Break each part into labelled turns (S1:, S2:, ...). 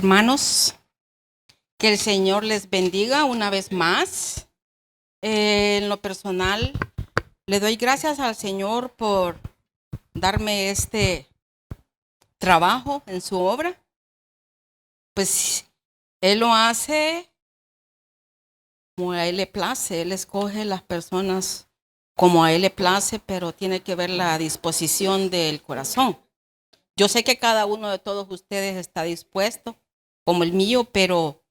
S1: Hermanos, que el Señor les bendiga una vez más. En lo personal, le doy gracias al Señor por darme este trabajo en su obra. Pues Él lo hace como a Él le place. Él escoge las personas como a Él le place, pero tiene que ver la disposición del corazón. Yo sé que cada uno de todos ustedes está dispuesto, como el mío, pero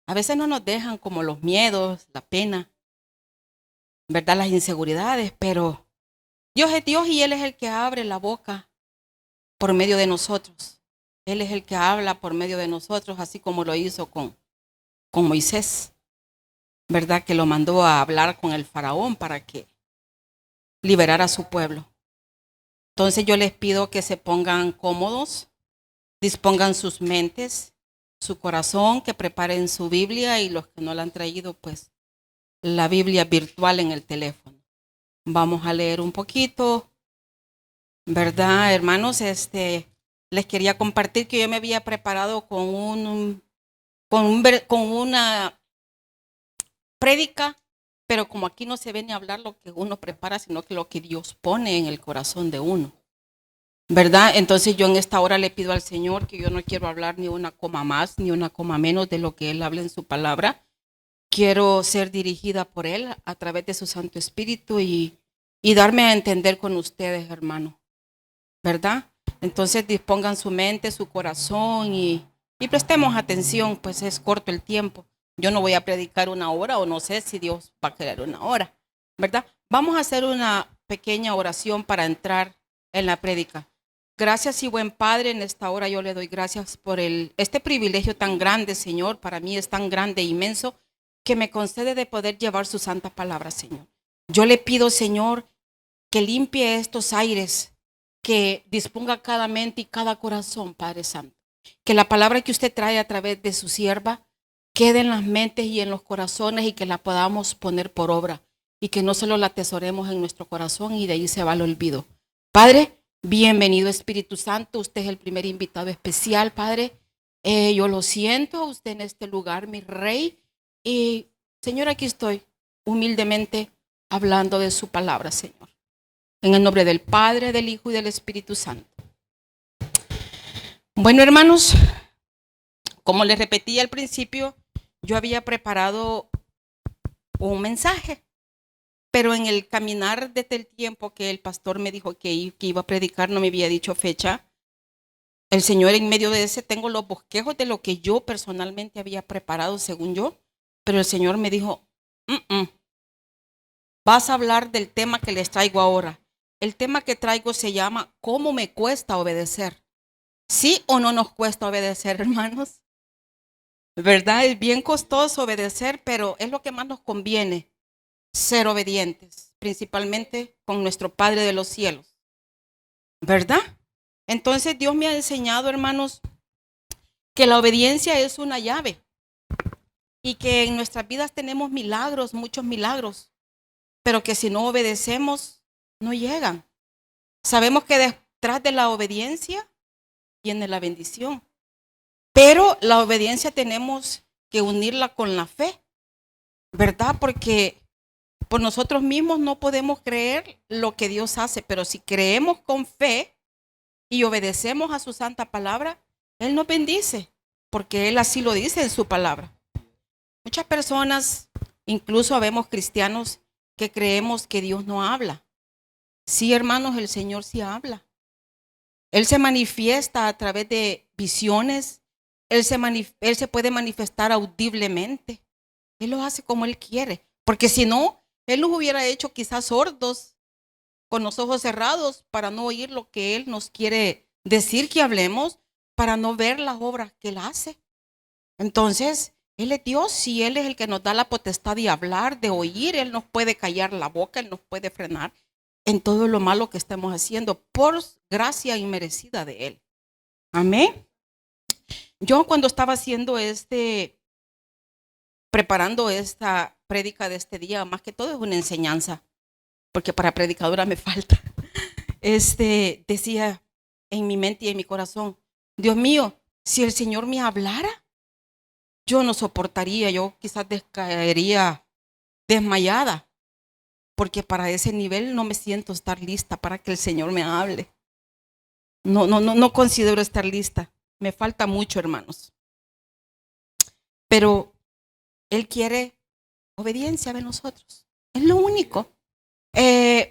S1: a veces no nos dejan, como los miedos, la pena, ¿verdad? Las inseguridades, pero Dios es Dios y Él es el que abre la boca por medio de nosotros. Él es el que habla por medio de nosotros, así como lo hizo con Moisés, ¿verdad? Que lo mandó a hablar con el faraón para que liberara a su pueblo. Entonces yo les pido que se pongan cómodos, dispongan sus mentes, su corazón, que preparen su Biblia, y los que no la han traído, pues la Biblia virtual en el teléfono. Vamos a leer un poquito, ¿verdad, hermanos? Les quería compartir que yo me había preparado con una prédica, pero como aquí no se ve ni hablar lo que uno prepara, sino que lo que Dios pone en el corazón de uno, ¿verdad? Entonces yo en esta hora le pido al Señor que yo no quiero hablar ni una coma más ni una coma menos de lo que Él habla en su palabra. Quiero ser dirigida por Él a través de su Santo Espíritu y darme a entender con ustedes, hermano, ¿verdad? Entonces dispongan su mente, su corazón y prestemos atención, pues es corto el tiempo. Yo no voy a predicar una hora, o no sé si Dios va a querer una hora, ¿verdad? Vamos a hacer una pequeña oración para entrar en la prédica. Gracias y buen Padre, en esta hora yo le doy gracias por este privilegio tan grande, Señor. Para mí es tan grande e inmenso que me concede de poder llevar su santa palabra, Señor. Yo le pido, Señor, que limpie estos aires, que disponga cada mente y cada corazón, Padre Santo. Que la palabra que usted trae a través de su sierva quede en las mentes y en los corazones, y que la podamos poner por obra, y que no solo la atesoremos en nuestro corazón y de ahí se va al olvido. Padre, bienvenido Espíritu Santo. Usted es el primer invitado especial, Padre. Yo lo siento, usted en este lugar, mi Rey. Y Señor, aquí estoy humildemente hablando de su palabra, Señor. En el nombre del Padre, del Hijo y del Espíritu Santo. Bueno, hermanos, como les repetí al principio, yo había preparado un mensaje, pero en el caminar desde el tiempo que el pastor me dijo que iba a predicar, no me había dicho fecha. El Señor, en medio de ese, tengo los bosquejos de lo que yo personalmente había preparado, según yo, pero el Señor me dijo, vas a hablar del tema que les traigo ahora. El tema que traigo se llama ¿cómo me cuesta obedecer? ¿Sí o no nos cuesta obedecer, hermanos? ¿Verdad? Es bien costoso obedecer, pero es lo que más nos conviene, ser obedientes, principalmente con nuestro Padre de los cielos, ¿verdad? Entonces Dios me ha enseñado, hermanos, que la obediencia es una llave y que en nuestras vidas tenemos milagros, muchos milagros, pero que si no obedecemos, no llegan. Sabemos que detrás de la obediencia viene la bendición, pero la obediencia tenemos que unirla con la fe, ¿verdad? Porque por nosotros mismos no podemos creer lo que Dios hace, pero si creemos con fe y obedecemos a su santa palabra, Él nos bendice, porque Él así lo dice en su palabra. Muchas personas, incluso habemos cristianos, que creemos que Dios no habla. Sí, hermanos, el Señor sí habla. Él se manifiesta a través de visiones. Él se puede manifestar audiblemente. Él lo hace como Él quiere, porque si no, Él nos hubiera hecho quizás sordos, con los ojos cerrados, para no oír lo que Él nos quiere decir que hablemos, para no ver las obras que Él hace. Entonces, Él es Dios y Él es el que nos da la potestad de hablar, de oír. Él nos puede callar la boca, Él nos puede frenar en todo lo malo que estamos haciendo por gracia inmerecida de Él. Amén. Yo cuando estaba haciendo preparando esta prédica de este día, más que todo es una enseñanza, porque para predicadora me falta. Decía en mi mente y en mi corazón, Dios mío, si el Señor me hablara, yo no soportaría, yo quizás caería desmayada, porque para ese nivel no me siento estar lista para que el Señor me hable. No considero estar lista. Me falta mucho, hermanos. Pero Él quiere obediencia de nosotros. Es lo único.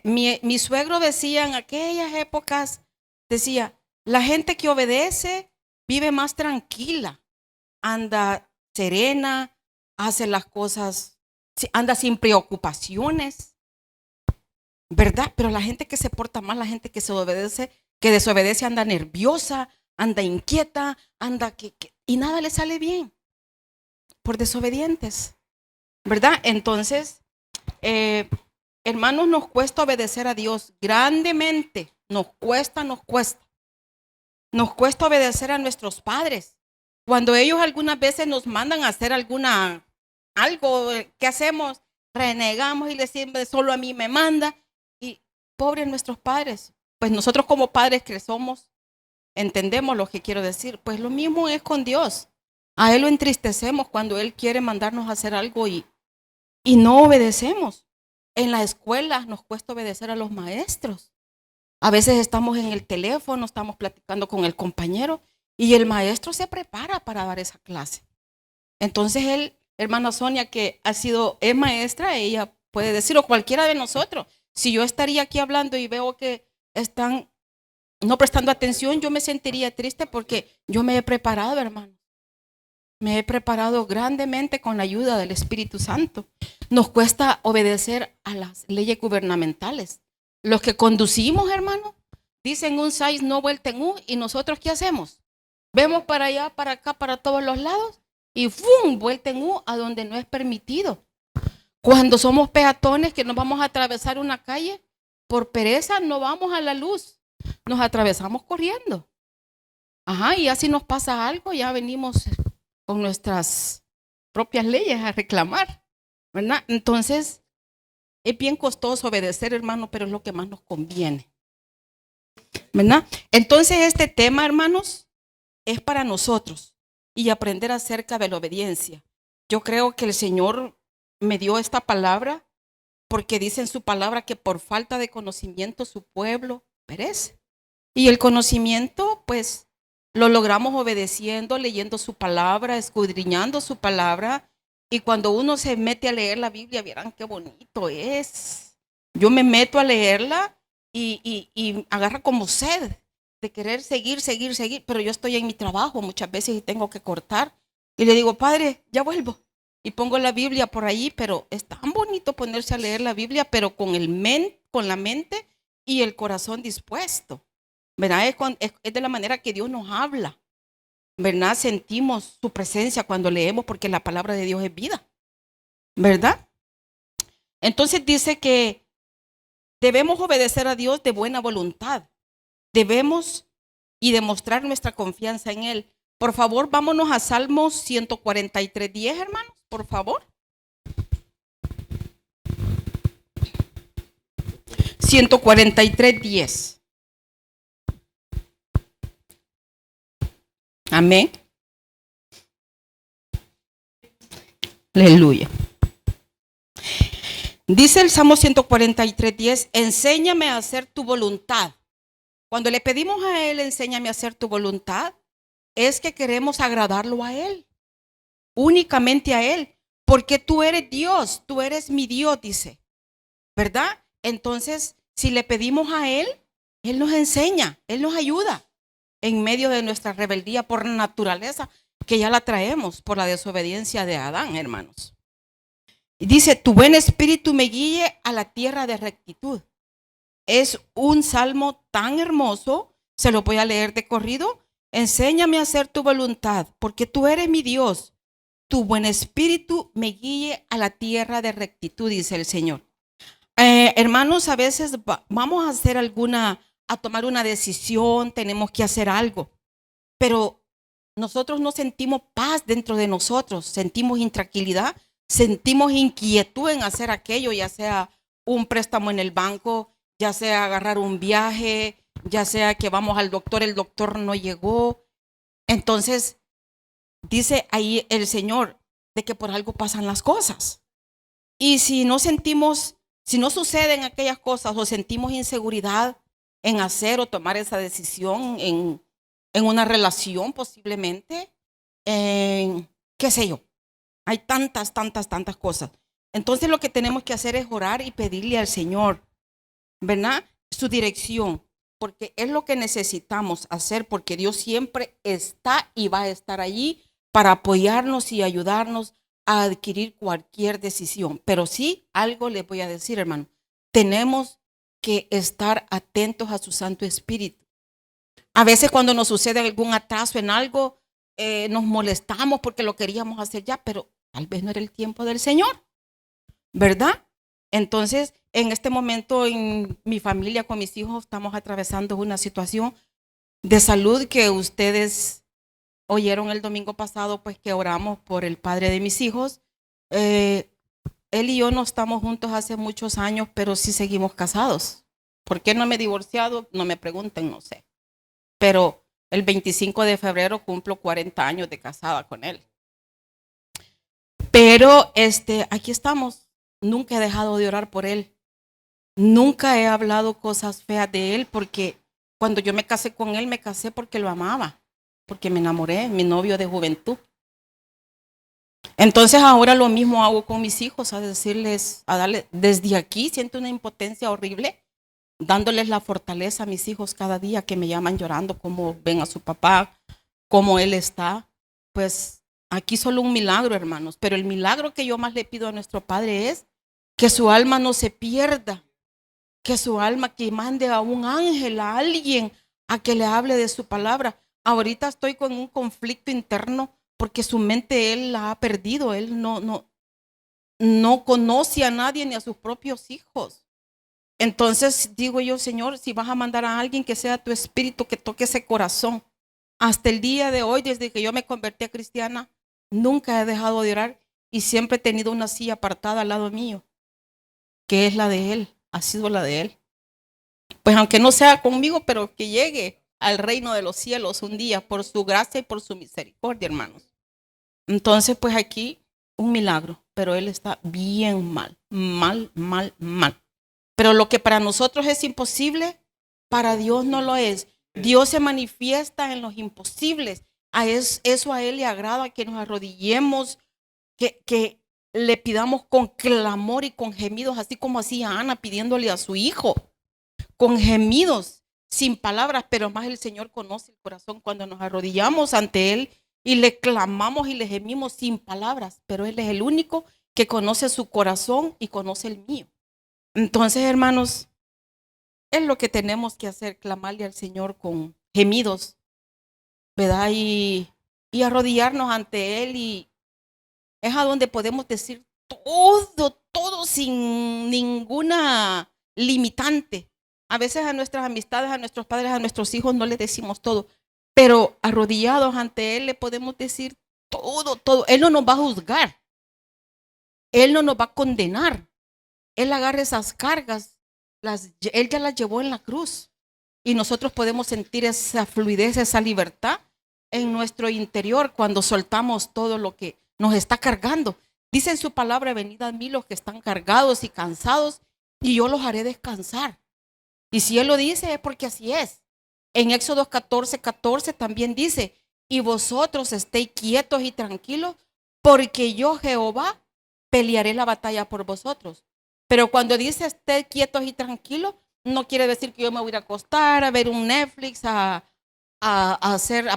S1: Mi suegro decía en aquellas épocas, decía, la gente que obedece vive más tranquila, anda serena, hace las cosas, anda sin preocupaciones, ¿verdad? Pero la gente que se porta mal, la gente que desobedece, anda nerviosa, anda inquieta, y nada le sale bien por desobedientes, ¿verdad? Entonces, hermanos, nos cuesta obedecer a Dios grandemente. Nos cuesta. Nos cuesta obedecer a nuestros padres. Cuando ellos algunas veces nos mandan a hacer algo, ¿qué hacemos? Renegamos y le decimos, solo a mí me manda. Y pobres nuestros padres. Pues nosotros como padres que somos, entendemos lo que quiero decir. Pues lo mismo es con Dios. A Él lo entristecemos cuando Él quiere mandarnos a hacer algo y no obedecemos. En la escuela nos cuesta obedecer a los maestros. A veces estamos en el teléfono, estamos platicando con el compañero y el maestro se prepara para dar esa clase. Entonces él, hermana Sonia, que es maestra, ella puede decir, o cualquiera de nosotros, si yo estaría aquí hablando y veo que están no prestando atención, yo me sentiría triste porque yo me he preparado, hermano. Me he preparado grandemente con la ayuda del Espíritu Santo. Nos cuesta obedecer a las leyes gubernamentales. Los que conducimos, hermano, dicen un 6, no vuelta en U, y nosotros ¿qué hacemos? Vemos para allá, para acá, para todos los lados, y ¡fum! Vuelta en U a donde no es permitido. Cuando somos peatones que nos vamos a atravesar una calle, por pereza no vamos a la luz, nos atravesamos corriendo. Ajá, y así nos pasa algo, ya venimos con nuestras propias leyes a reclamar, ¿verdad? Entonces, es bien costoso obedecer, hermano, pero es lo que más nos conviene, ¿verdad? Entonces, este tema, hermanos, es para nosotros y aprender acerca de la obediencia. Yo creo que el Señor me dio esta palabra porque dice en su palabra que por falta de conocimiento su pueblo perece. Y el conocimiento, pues, lo logramos obedeciendo, leyendo su palabra, escudriñando su palabra. Y cuando uno se mete a leer la Biblia, vieran qué bonito es. Yo me meto a leerla y agarra como sed de querer seguir, pero yo estoy en mi trabajo muchas veces y tengo que cortar. Y le digo, Padre, ya vuelvo. Y pongo la Biblia por ahí, pero es tan bonito ponerse a leer la Biblia, pero con la mente y el corazón dispuesto. ¿Verdad? Es de la manera que Dios nos habla, ¿verdad? Sentimos su presencia cuando leemos porque la palabra de Dios es vida, ¿verdad? Entonces dice que debemos obedecer a Dios de buena voluntad. Debemos y demostrar nuestra confianza en Él. Por favor, vámonos a Salmos 143:10, hermanos, por favor. 143:10. Amén. Aleluya. Dice el Salmo 143:10, enséñame a hacer tu voluntad. Cuando le pedimos a Él, enséñame a hacer tu voluntad, es que queremos agradarlo a Él, únicamente a Él, porque tú eres Dios, tú eres mi Dios, dice, ¿verdad? Entonces, si le pedimos a Él, Él nos enseña, Él nos ayuda en medio de nuestra rebeldía por naturaleza, que ya la traemos por la desobediencia de Adán, hermanos. Y dice, tu buen espíritu me guíe a la tierra de rectitud. Es un salmo tan hermoso, se lo voy a leer de corrido. Enséñame a hacer tu voluntad, porque tú eres mi Dios. Tu buen espíritu me guíe a la tierra de rectitud, dice el Señor. Hermanos, a veces vamos a hacer a tomar una decisión, tenemos que hacer algo, pero nosotros no sentimos paz dentro de nosotros, sentimos intranquilidad, sentimos inquietud en hacer aquello, ya sea un préstamo en el banco, ya sea agarrar un viaje, ya sea que vamos al doctor, el doctor no llegó. Entonces, dice ahí el Señor de que por algo pasan las cosas. Y si no sentimos, si no suceden aquellas cosas o sentimos inseguridad en hacer o tomar esa decisión en una relación posiblemente, en qué sé yo, hay tantas cosas. Entonces lo que tenemos que hacer es orar y pedirle al Señor, ¿verdad? Su dirección, porque es lo que necesitamos hacer, porque Dios siempre está y va a estar allí para apoyarnos y ayudarnos a adquirir cualquier decisión. Pero sí, algo les voy a decir, hermano, tenemos que estar atentos a su Santo Espíritu. A veces cuando nos sucede algún atraso en algo, nos molestamos porque lo queríamos hacer ya, pero tal vez no era el tiempo del Señor, ¿verdad? Entonces, en este momento en mi familia con mis hijos estamos atravesando una situación de salud que ustedes oyeron el domingo pasado, pues que oramos por el padre de mis hijos. Eh, Él y yo no estamos juntos hace muchos años, pero sí seguimos casados. ¿Por qué no me he divorciado? No me pregunten, no sé. Pero el 25 de febrero cumplo 40 años de casada con él. Pero aquí estamos. Nunca he dejado de orar por él. Nunca he hablado cosas feas de él porque cuando yo me casé con él, me casé porque lo amaba, porque me enamoré, mi novio de juventud. Entonces ahora lo mismo hago con mis hijos, a decirles, a darle, desde aquí siento una impotencia horrible, dándoles la fortaleza a mis hijos cada día que me llaman llorando, cómo ven a su papá, cómo él está. Pues aquí solo un milagro, hermanos, pero el milagro que yo más le pido a nuestro Padre es que su alma no se pierda, que su alma, que mande a un ángel, a alguien, a que le hable de su palabra. Ahorita estoy con un conflicto interno porque su mente él la ha perdido, él no conoce a nadie ni a sus propios hijos. Entonces digo yo, Señor, si vas a mandar a alguien, que sea tu espíritu que toque ese corazón. Hasta el día de hoy, desde que yo me convertí a cristiana, nunca he dejado de orar y siempre he tenido una silla apartada al lado mío, que es la de él, ha sido la de él. Pues aunque no sea conmigo, pero que llegue al reino de los cielos un día por su gracia y por su misericordia, hermanos. Entonces, pues aquí un milagro, pero él está bien mal. Pero lo que para nosotros es imposible, para Dios no lo es. Dios se manifiesta en los imposibles. Eso a él le agrada, que nos arrodillemos, que le pidamos con clamor y con gemidos, así como hacía Ana pidiéndole a su hijo, con gemidos, sin palabras, pero más el Señor conoce el corazón cuando nos arrodillamos ante Él y le clamamos y le gemimos sin palabras, pero Él es el único que conoce su corazón y conoce el mío. Entonces, hermanos, es lo que tenemos que hacer, clamarle al Señor con gemidos, ¿verdad? Y arrodillarnos ante Él, y es a donde podemos decir todo sin ninguna limitante. A veces a nuestras amistades, a nuestros padres, a nuestros hijos no les decimos todo, pero arrodillados ante Él le podemos decir todo. Él no nos va a juzgar, Él no nos va a condenar. Él agarra esas cargas, Él ya las llevó en la cruz y nosotros podemos sentir esa fluidez, esa libertad en nuestro interior cuando soltamos todo lo que nos está cargando. Dice en su palabra: venid a mí los que están cargados y cansados y yo los haré descansar. Y si Él lo dice es porque así es. En Éxodo 14:14 también dice: y vosotros estéis quietos y tranquilos, porque yo, Jehová, pelearé la batalla por vosotros. Pero cuando dice estéis quietos y tranquilos, no quiere decir que yo me voy a ir a acostar, a ver un Netflix, a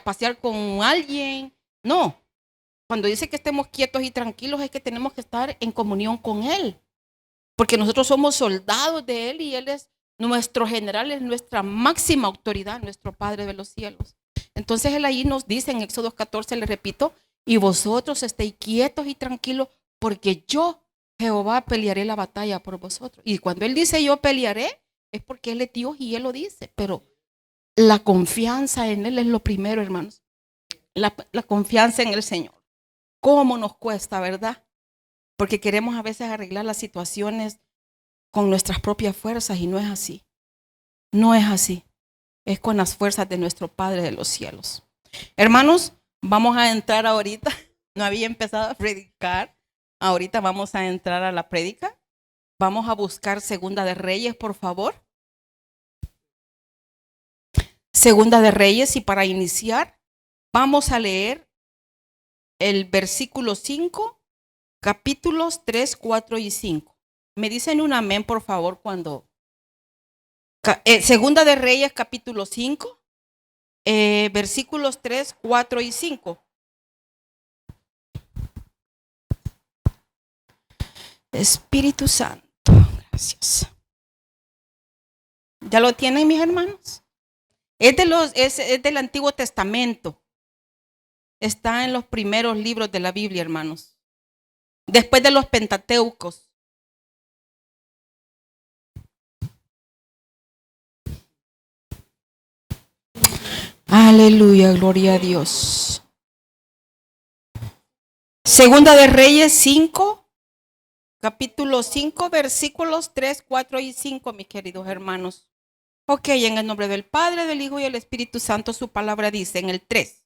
S1: pasear con alguien. No. Cuando dice que estemos quietos y tranquilos es que tenemos que estar en comunión con Él. Porque nosotros somos soldados de Él y Él es nuestro general, es nuestra máxima autoridad, nuestro Padre de los cielos. Entonces Él ahí nos dice en Éxodo 14, le repito: y vosotros estéis quietos y tranquilos, porque yo, Jehová, pelearé la batalla por vosotros. Y cuando Él dice yo pelearé, es porque Él es Dios y Él lo dice. Pero la confianza en Él es lo primero, hermanos. La confianza en el Señor. ¿Cómo nos cuesta, verdad? Porque queremos a veces arreglar las situaciones con nuestras propias fuerzas y no es así. No es así. Es con las fuerzas de nuestro Padre de los cielos. Hermanos, Vamos a entrar ahorita. No había empezado a predicar. Ahorita vamos a entrar a la prédica. Vamos a buscar Segunda de Reyes, por favor. Segunda de Reyes, y para iniciar, vamos a leer el versículo 5, capítulos 3, 4 y 5. Me dicen un amén, por favor, cuando... Segunda de Reyes, capítulo 5, versículos 3, 4 y 5. Espíritu Santo, gracias. ¿Ya lo tienen, mis hermanos? Es del Antiguo Testamento. Está en los primeros libros de la Biblia, hermanos. Después de los Pentateucos. Aleluya, gloria a Dios. Segunda de Reyes 5, capítulo 5, versículos 3, 4 y 5, mis queridos hermanos. Ok, en el nombre del Padre, del Hijo y del Espíritu Santo, su palabra dice en el 3.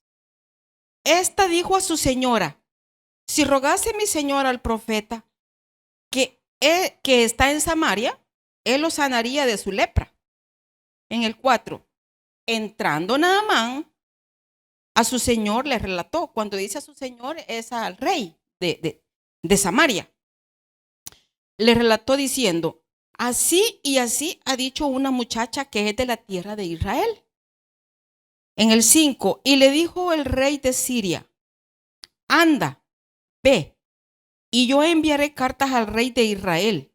S1: Esta dijo a su señora: si rogase mi señora al profeta que está en Samaria, él lo sanaría de su lepra. En el 4. Entrando Naamán a su señor le relató. Cuando dice a su señor es al rey de Samaria. Le relató diciendo: así y así ha dicho una muchacha que es de la tierra de Israel. En el 5, y le dijo el rey de Siria: anda, ve, y yo enviaré cartas al rey de Israel.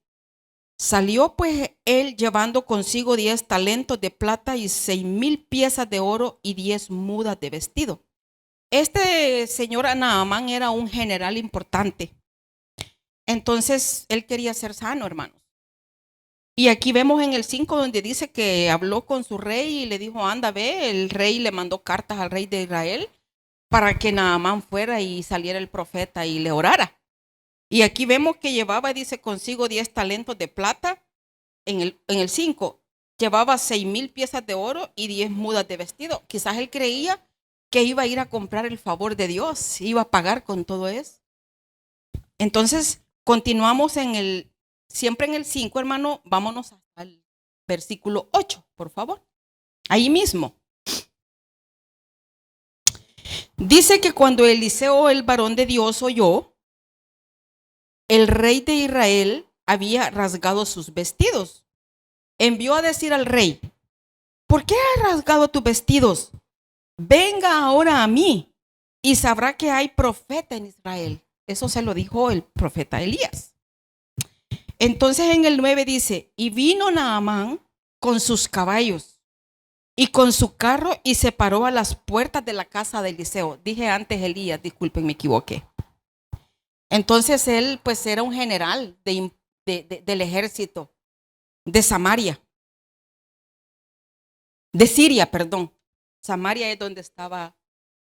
S1: Salió pues él llevando consigo 10 talentos de plata y 6,000 piezas de oro y 10 mudas de vestido. Este señor Naamán era un general importante. Entonces él quería ser sano, hermanos. Y aquí vemos en el 5 donde dice que habló con su rey y le dijo: anda, ve. El rey le mandó cartas al rey de Israel para que Naamán fuera y saliera el profeta y le orara. Y aquí vemos que llevaba, dice, consigo 10 talentos de plata. En el 5, llevaba 6,000 piezas de oro y 10 mudas de vestido. Quizás él creía que iba a ir a comprar el favor de Dios, iba a pagar con todo eso. Entonces, continuamos siempre en el 5, hermano. Vámonos al versículo 8, por favor. Ahí mismo. Dice que cuando Eliseo, el varón de Dios, oyó, el rey de Israel había rasgado sus vestidos. Envió a decir al rey: ¿por qué has rasgado tus vestidos? Venga ahora a mí y sabrá que hay profeta en Israel. Eso se lo dijo el profeta Elías. Entonces en el 9 dice: y vino Naamán con sus caballos y con su carro y se paró a las puertas de la casa de Eliseo. Dije antes Elías, disculpen, me equivoqué. Entonces él pues era un general del ejército de Samaria. De Siria, perdón. Samaria es donde estaba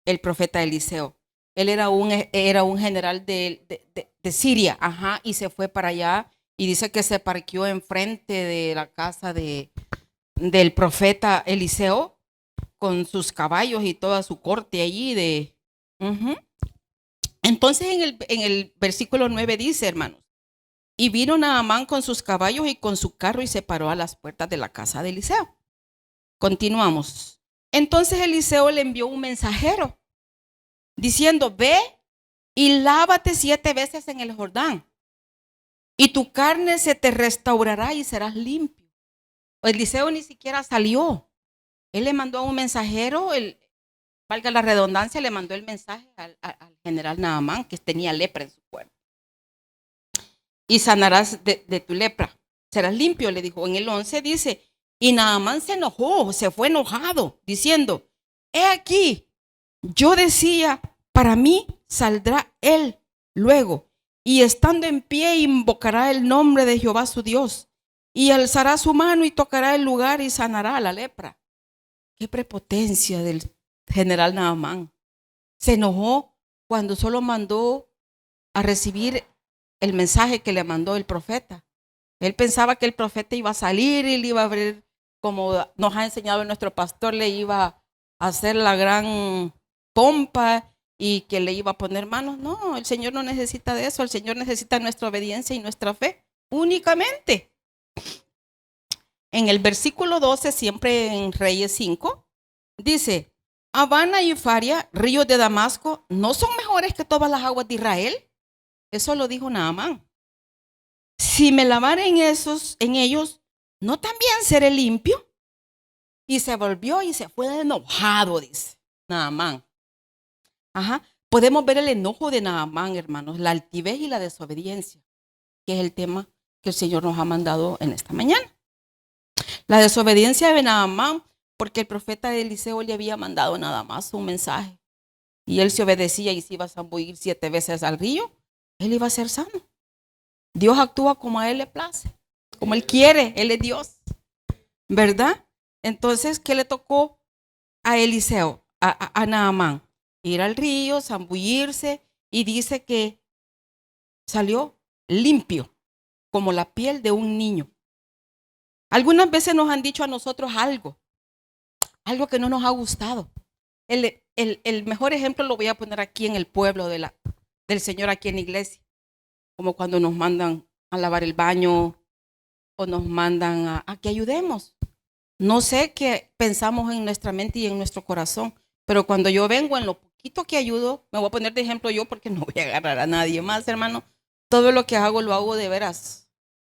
S1: el profeta Eliseo. Él era un general de Siria, ajá, y se fue para allá y dice que se parqueó enfrente de la casa del profeta Eliseo con sus caballos y toda su corte allí Entonces en el versículo 9 dice, hermanos: y vino Naamán con sus caballos y con su carro y se paró a las puertas de la casa de Eliseo. Continuamos. Entonces Eliseo le envió un mensajero diciendo: ve y lávate 7 veces en el Jordán y tu carne se te restaurará y serás limpio. Eliseo ni siquiera salió. Él le mandó a un mensajero, valga la redundancia, le mandó el mensaje al general Naamán, que tenía lepra en su cuerpo. Y sanarás de tu lepra, serás limpio, le dijo. En el 11 dice: y Naamán se enojó, se fue enojado, diciendo: he aquí, yo decía, para mí saldrá él luego, y estando en pie invocará el nombre de Jehová su Dios, y alzará su mano y tocará el lugar y sanará la lepra. Qué prepotencia del general Naamán. Se enojó cuando solo mandó a recibir el mensaje que le mandó el profeta. Él pensaba que el profeta iba a salir y le iba a abrir, como nos ha enseñado nuestro pastor, le iba a hacer la gran pompa y que le iba a poner manos. No, el Señor no necesita de eso. El Señor necesita nuestra obediencia y nuestra fe únicamente. En el versículo 12, siempre en Reyes 5, dice: Habana y Faria, ríos de Damasco, ¿no son mejores que todas las aguas de Israel? Eso lo dijo Naamán. Si me lavare en ellos, ¿no también seré limpio? Y se volvió y se fue enojado, dice Naamán. Ajá. Podemos ver el enojo de Naamán, hermanos, la altivez y la desobediencia, que es el tema que el Señor nos ha mandado en esta mañana. La desobediencia de Naamán, porque el profeta Eliseo le había mandado nada más un mensaje. Y él se obedecía y se iba a zambullir 7 veces al río, él iba a ser sano. Dios actúa como a él le place, como él quiere, él es Dios, ¿verdad? Entonces, ¿qué le tocó a Eliseo, a Naamán? Ir al río, zambullirse, y dice que salió limpio, como la piel de un niño. Algunas veces nos han dicho a nosotros algo que no nos ha gustado. El mejor ejemplo lo voy a poner aquí en el pueblo del Señor, aquí en la iglesia. Como cuando nos mandan a lavar el baño o nos mandan a que ayudemos. No sé qué pensamos en nuestra mente y en nuestro corazón, pero cuando yo vengo en lo poquito que ayudo, me voy a poner de ejemplo yo porque no voy a agarrar a nadie más, hermano. Todo lo que hago lo hago de veras.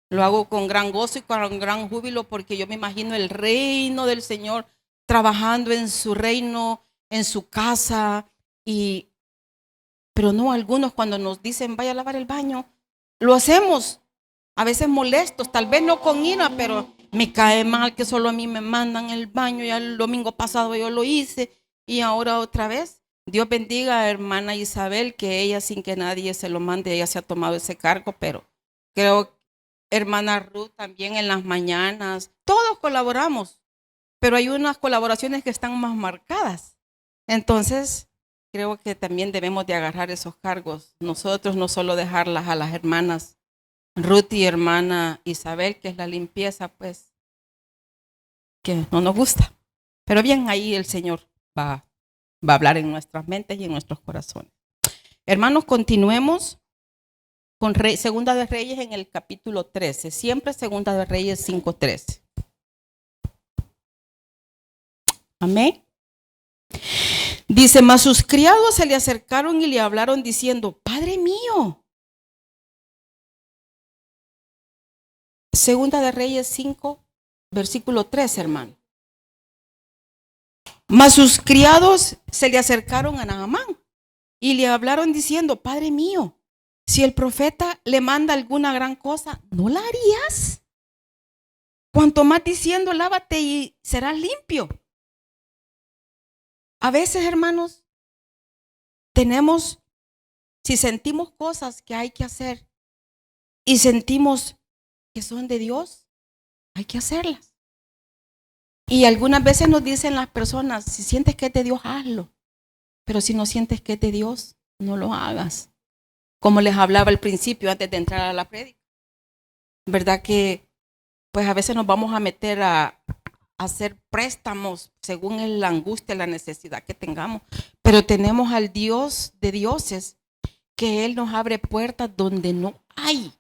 S1: Lo hago con gran gozo y con gran júbilo porque yo me imagino el reino del Señor trabajando en su reino, en su casa. Pero no, algunos cuando nos dicen vaya a lavar el baño, lo hacemos. A veces molestos, tal vez no con ira, pero me cae mal que solo a mí me mandan el baño. Ya el domingo pasado yo lo hice y ahora otra vez. Dios bendiga a hermana Isabel, que ella sin que nadie se lo mande, ella se ha tomado ese cargo, pero creo que hermana Ruth también en las mañanas. Todos colaboramos, pero hay unas colaboraciones que están más marcadas. Entonces, creo que también debemos de agarrar esos cargos. Nosotros no solo dejarlas a las hermanas Ruth y hermana Isabel, que es la limpieza, pues, que no nos gusta. Pero bien, ahí el Señor va a hablar en nuestras mentes y en nuestros corazones. Hermanos, continuemos con Segunda de Reyes en el capítulo 13. Siempre Segunda de Reyes 5:13. Amén. Dice: mas sus criados se le acercaron y le hablaron diciendo: Padre mío. Segunda de Reyes 5, versículo 3, hermano. Mas sus criados se le acercaron a Naamán y le hablaron diciendo: Padre mío, si el profeta le manda alguna gran cosa, ¿no la harías? Cuanto más diciendo: lávate y serás limpio. A veces, hermanos, si sentimos cosas que hay que hacer y sentimos que son de Dios, hay que hacerlas. Y algunas veces nos dicen las personas: si sientes que es de Dios, hazlo. Pero si no sientes que es de Dios, no lo hagas. Como les hablaba al principio, antes de entrar a la prédica. ¿Verdad que pues a veces nos vamos a meter a hacer préstamos según la angustia, la necesidad que tengamos? Pero tenemos al Dios de dioses, que Él nos abre puertas donde no hay.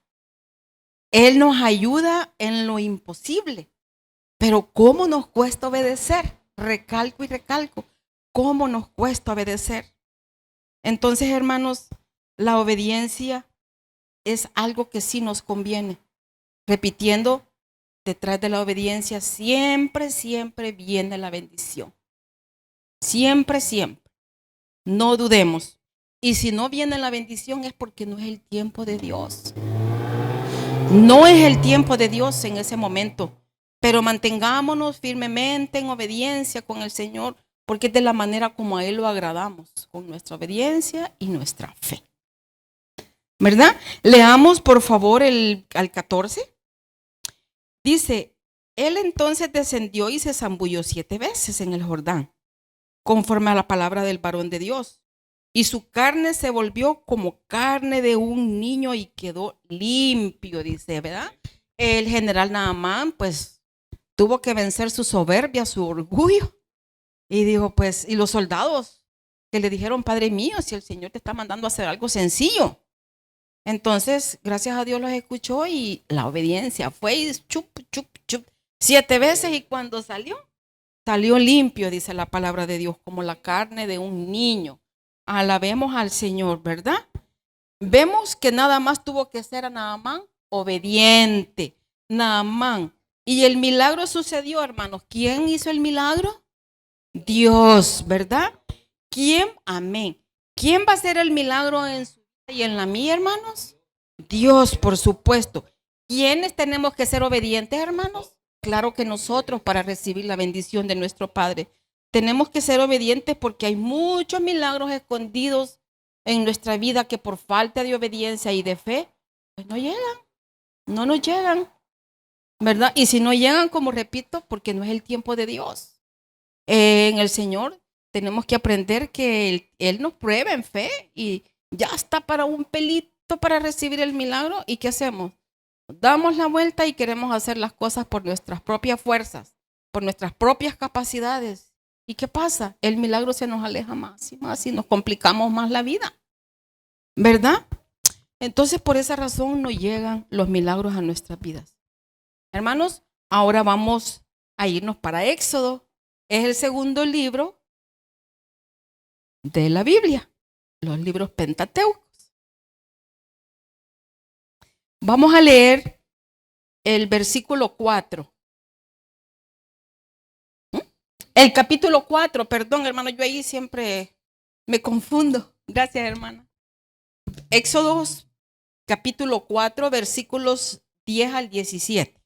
S1: Él nos ayuda en lo imposible. Pero ¿cómo nos cuesta obedecer? Recalco y recalco. ¿Cómo nos cuesta obedecer? Entonces, hermanos, la obediencia es algo que sí nos conviene. Repitiendo, detrás de la obediencia siempre, siempre viene la bendición. Siempre, siempre. No dudemos. Y si no viene la bendición es porque no es el tiempo de Dios. No es el tiempo de Dios en ese momento. Pero mantengámonos firmemente en obediencia con el Señor, porque es de la manera como a Él lo agradamos, con nuestra obediencia y nuestra fe. ¿Verdad? Leamos por favor al 14. Dice: él entonces descendió y se zambulló 7 veces en el Jordán, conforme a la palabra del varón de Dios. Y su carne se volvió como carne de un niño y quedó limpio, dice, ¿verdad? El general Naamán, pues, tuvo que vencer su soberbia, su orgullo. Y dijo, pues, y los soldados que le dijeron, Padre mío, si el Señor te está mandando a hacer algo sencillo. Entonces, gracias a Dios los escuchó y la obediencia fue y chup, chup, chup, 7 veces y cuando salió limpio, dice la palabra de Dios, como la carne de un niño. Alabemos al Señor, ¿verdad? Vemos que nada más tuvo que ser a Naamán obediente. Naamán. Y el milagro sucedió, hermanos. ¿Quién hizo el milagro? Dios, ¿verdad? ¿Quién? Amén. ¿Quién va a hacer el milagro en su vida y en la mía, hermanos? Dios, por supuesto. ¿Quiénes tenemos que ser obedientes, hermanos? Claro que nosotros, para recibir la bendición de nuestro Padre. Tenemos que ser obedientes porque hay muchos milagros escondidos en nuestra vida que por falta de obediencia y de fe, pues no llegan, no nos llegan, ¿verdad? Y si no llegan, como repito, porque no es el tiempo de Dios. En el Señor tenemos que aprender que Él nos prueba en fe y ya está para un pelito para recibir el milagro. ¿Y qué hacemos? Damos la vuelta y queremos hacer las cosas por nuestras propias fuerzas, por nuestras propias capacidades. ¿Y qué pasa? El milagro se nos aleja más y más y nos complicamos más la vida, ¿verdad? Entonces, por esa razón no llegan los milagros a nuestras vidas. Hermanos, ahora vamos a irnos para Éxodo. Es el segundo libro de la Biblia, los libros pentateucos. Vamos a leer el versículo 4. El capítulo 4, perdón, hermano, yo ahí siempre me confundo. Gracias, hermana. Éxodo capítulo 4, versículos 10 al 17.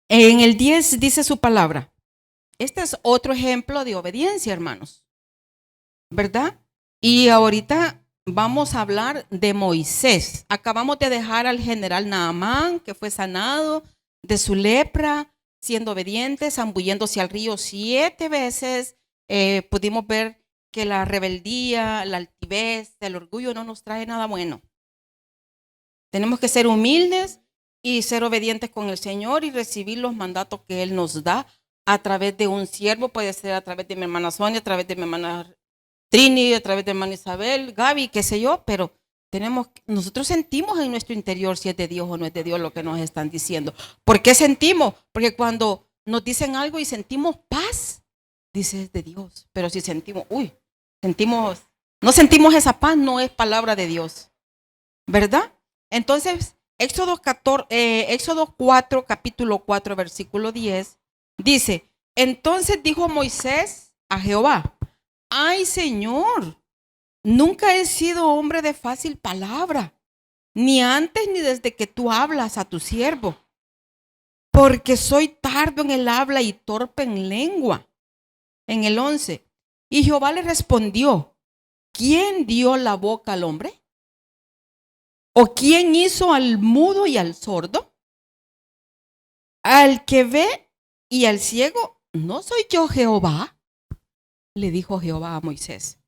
S1: En el 10 dice su palabra. Este es otro ejemplo de obediencia, hermanos, ¿verdad? Y ahorita vamos a hablar de Moisés. Acabamos de dejar al general Naamán, que fue sanado de su lepra, siendo obediente, zambulléndose al río 7 veces. Pudimos ver que la rebeldía, la altivez, el orgullo no nos trae nada bueno. Tenemos que ser humildes y ser obedientes con el Señor y recibir los mandatos que Él nos da a través de un siervo, puede ser a través de mi hermana Sonia, a través de mi hermana Trini, a través de mi hermana Isabel, Gaby, qué sé yo, pero nosotros sentimos en nuestro interior si es de Dios o no es de Dios lo que nos están diciendo. ¿Por qué sentimos? Porque cuando nos dicen algo y sentimos paz, dice es de Dios, pero si sentimos, no sentimos esa paz, no es palabra de Dios, ¿verdad? Entonces, Éxodo 4, capítulo 4, versículo 10, dice, entonces dijo Moisés a Jehová, ay Señor, nunca he sido hombre de fácil palabra, ni antes ni desde que tú hablas a tu siervo, porque soy tardo en el habla y torpe en lengua. En el 11, y Jehová le respondió, ¿quién dio la boca al hombre? ¿O quién hizo al mudo y al sordo? Al que ve y al ciego, ¿no soy yo Jehová? Le dijo Jehová a Moisés.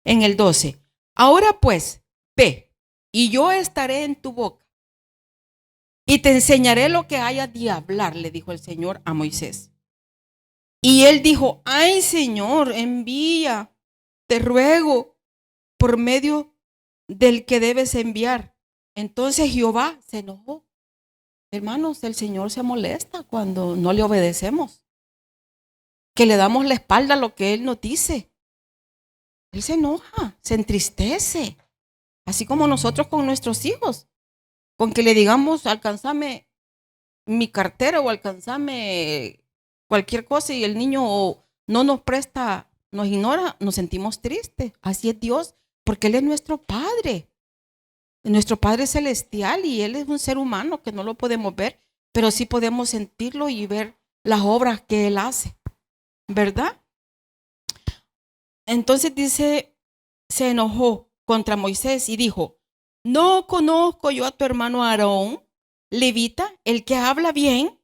S1: En el 12, ahora pues, ve, y yo estaré en tu boca, y te enseñaré lo que hayas de hablar, le dijo el Señor a Moisés. Y él dijo, ay Señor, envía, te ruego, por medio del que debes enviar. Entonces Jehová se enojó. Hermanos, el Señor se molesta cuando no le obedecemos, que le damos la espalda a lo que Él nos dice. Él se enoja, se entristece, así como nosotros con nuestros hijos, con que le digamos, alcánzame mi cartera o alcánzame cualquier cosa y el niño no nos presta, nos ignora, nos sentimos tristes. Así es Dios, porque Él es nuestro Padre celestial, y Él es un ser humano que no lo podemos ver, pero sí podemos sentirlo y ver las obras que Él hace, ¿verdad? Entonces dice, se enojó contra Moisés y dijo, ¿no conozco yo a tu hermano Aarón, levita, el que habla bien?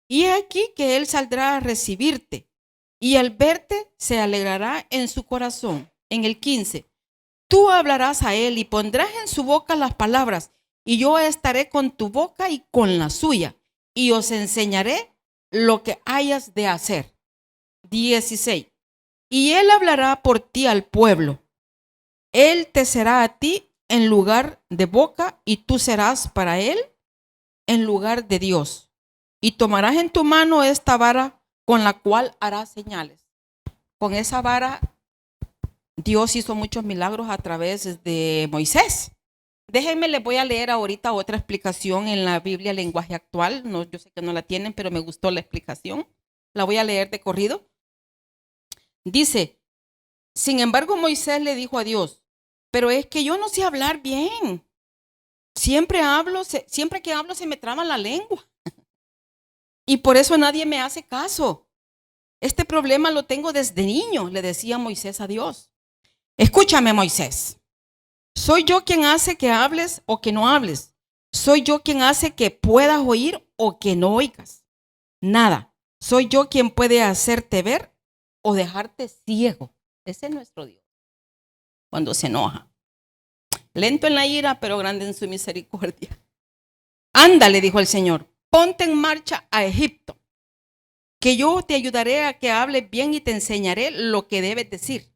S1: Y he aquí que él saldrá a recibirte, y al verte se alegrará en su corazón. En el 15, tú hablarás a él y pondrás en su boca las palabras, y yo estaré con tu boca y con la suya, y os enseñaré lo que hayas de hacer. 16, y él hablará por ti al pueblo. Él te será a ti en lugar de boca y tú serás para él en lugar de Dios. Y tomarás en tu mano esta vara con la cual harás señales. Con esa vara Dios hizo muchos milagros a través de Moisés. Déjenme, les voy a leer ahorita otra explicación en la Biblia lenguaje actual. No, yo sé que no la tienen, pero me gustó la explicación. La voy a leer de corrido. Dice, sin embargo, Moisés le dijo a Dios, pero es que yo no sé hablar bien. Siempre que hablo se me traba la lengua. Y por eso nadie me hace caso. Este problema lo tengo desde niño, le decía Moisés a Dios. Escúchame, Moisés. ¿Soy yo quien hace que hables o que no hables? ¿Soy yo quien hace que puedas oír o que no oigas? Nada. ¿Soy yo quien puede hacerte ver o dejarte ciego? Ese es nuestro Dios cuando se enoja. Lento en la ira, pero grande en su misericordia. Anda, le dijo el Señor, ponte en marcha a Egipto, que yo te ayudaré a que hables bien y te enseñaré lo que debes decir.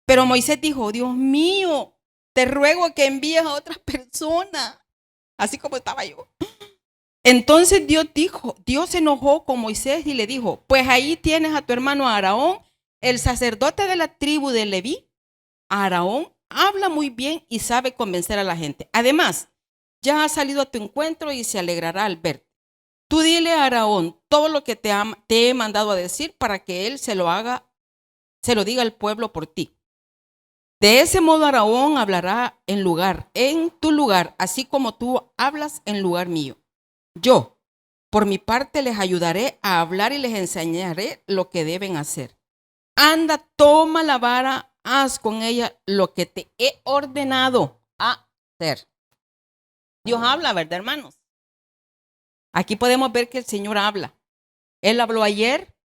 S1: Pero Moisés dijo, Dios mío, te ruego que envíes a otras personas, así como estaba yo. Entonces Dios se enojó con Moisés y le dijo, pues ahí tienes a tu hermano Aarón, el sacerdote de la tribu de Leví. Aarón habla muy bien y sabe convencer a la gente. Además, ya ha salido a tu encuentro y se alegrará al verte. Tú dile a Aarón todo lo que te he mandado a decir para que él se lo diga al pueblo por ti. De ese modo Aarón hablará en tu lugar, así como tú hablas en lugar mío. Yo, por mi parte, les ayudaré a hablar y les enseñaré lo que deben hacer. Anda, toma la vara, haz con ella lo que te he ordenado hacer. Dios habla, ¿verdad, hermanos? Aquí podemos ver que el Señor habla. Él habló ayer,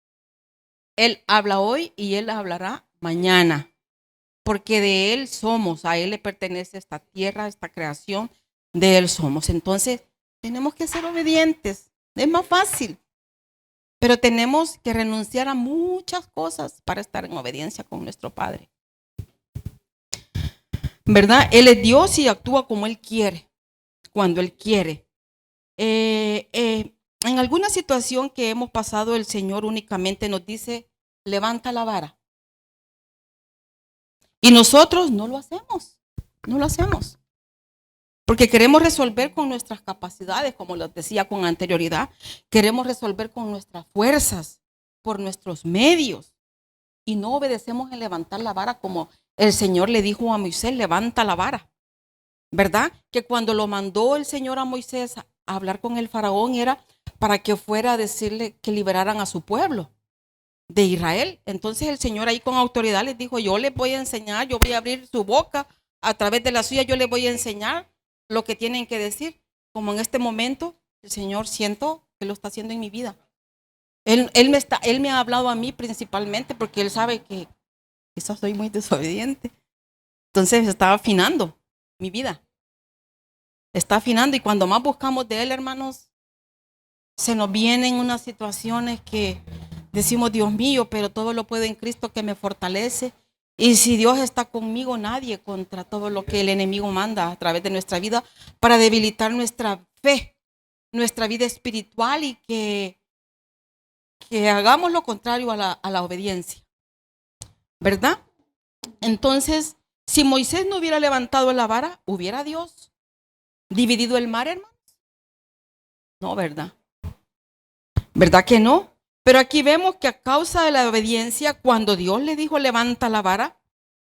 S1: Él habla hoy y Él hablará mañana. Porque de Él somos, a Él le pertenece esta tierra, esta creación, de Él somos. Entonces, tenemos que ser obedientes. Es más fácil. Pero tenemos que renunciar a muchas cosas para estar en obediencia con nuestro Padre. ¿Verdad? Él es Dios y actúa como Él quiere, cuando Él quiere. En alguna situación que hemos pasado, el Señor únicamente nos dice, levanta la vara. Y nosotros no lo hacemos, no lo hacemos. Porque queremos resolver con nuestras capacidades, como les decía con anterioridad. Queremos resolver con nuestras fuerzas, por nuestros medios. Y no obedecemos en levantar la vara como el Señor le dijo a Moisés, levanta la vara. ¿Verdad? Que cuando lo mandó el Señor a Moisés a hablar con el faraón era para que fuera a decirle que liberaran a su pueblo de Israel. Entonces el Señor ahí con autoridad les dijo, yo les voy a enseñar, yo voy a abrir su boca, a través de la suya yo les voy a enseñar lo que tienen que decir. Como en este momento el Señor siento que lo está haciendo en mi vida. Él me ha hablado a mí principalmente porque Él sabe que quizás soy muy desobediente. Entonces está afinando mi vida. Está afinando y cuando más buscamos de Él, hermanos, se nos vienen unas situaciones que decimos, Dios mío, pero todo lo puedo en Cristo que me fortalece. Y si Dios está conmigo, nadie contra todo lo que el enemigo manda a través de nuestra vida para debilitar nuestra fe, nuestra vida espiritual y que hagamos lo contrario a la obediencia. ¿Verdad? Entonces, si Moisés no hubiera levantado la vara, ¿hubiera Dios dividido el mar, hermanos? No, ¿verdad? ¿Verdad que no? Pero aquí vemos que a causa de la obediencia, cuando Dios le dijo levanta la vara,